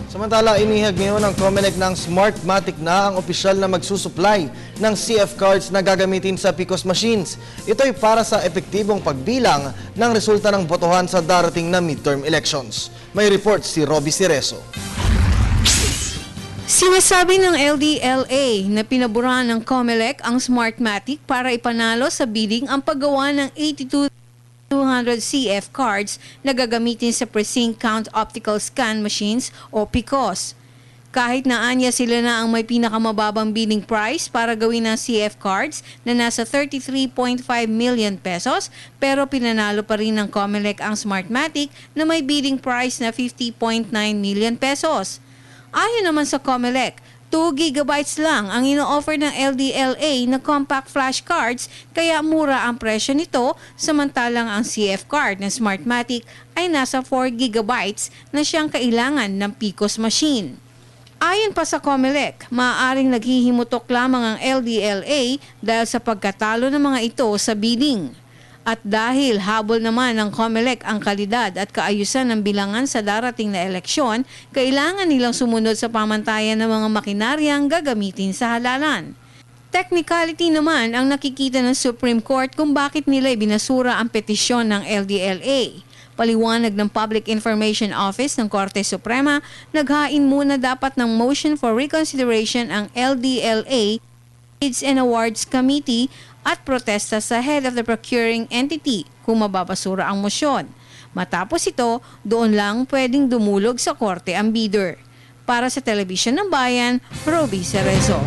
Samantala, inihag ngayon ng COMELEC ng Smartmatic na ang opisyal na magsusupply ng CF cards na gagamitin sa PCOS machines. Ito ay para sa epektibong pagbilang ng resulta ng botohan sa darating na midterm elections. May report si Roby Cireso. Sinasabi ng LDLA na pinabura ng COMELEC ang Smartmatic para ipanalo sa bidding ang paggawa ng 82,200 CF cards na gagamitin sa Precinct Count Optical Scan Machines o PCOS. Kahit na anya sila na ang may pinakamababang bidding price para gawin ng CF cards na nasa 33.5 million pesos, pero pinanalo pa rin ng COMELEC ang Smartmatic na may bidding price na 50.9 million pesos. Ayon naman sa COMELEC, 2 gigabytes lang ang ino-offer ng LDLA na compact flash cards kaya mura ang presyo nito, samantalang ang CF card ng Smartmatic ay nasa 4 gigabytes na siyang kailangan ng PCOS machine. Ayon pa sa COMELEC, maaaring naghihimutok lamang ang LDLA dahil sa pagkatalo ng mga ito sa bidding. At dahil habol naman ng COMELEC ang kalidad at kaayusan ng bilangan sa darating na eleksyon, kailangan nilang sumunod sa pamantayan ng mga makinaryang gagamitin sa halalan. Technicality naman ang nakikita ng Supreme Court kung bakit nila ibinasura ang petisyon ng LDLA. Paliwanag ng Public Information Office ng Korte Suprema, naghain muna dapat ng motion for reconsideration ang LDLA Bids and Awards Committee at protesta sa head of the procuring entity kung mababasura ang mosyon. Matapos ito, doon lang pwedeng dumulog sa korte ang bidder. Para sa Telebisyon ng Bayan, Roby Cerezo.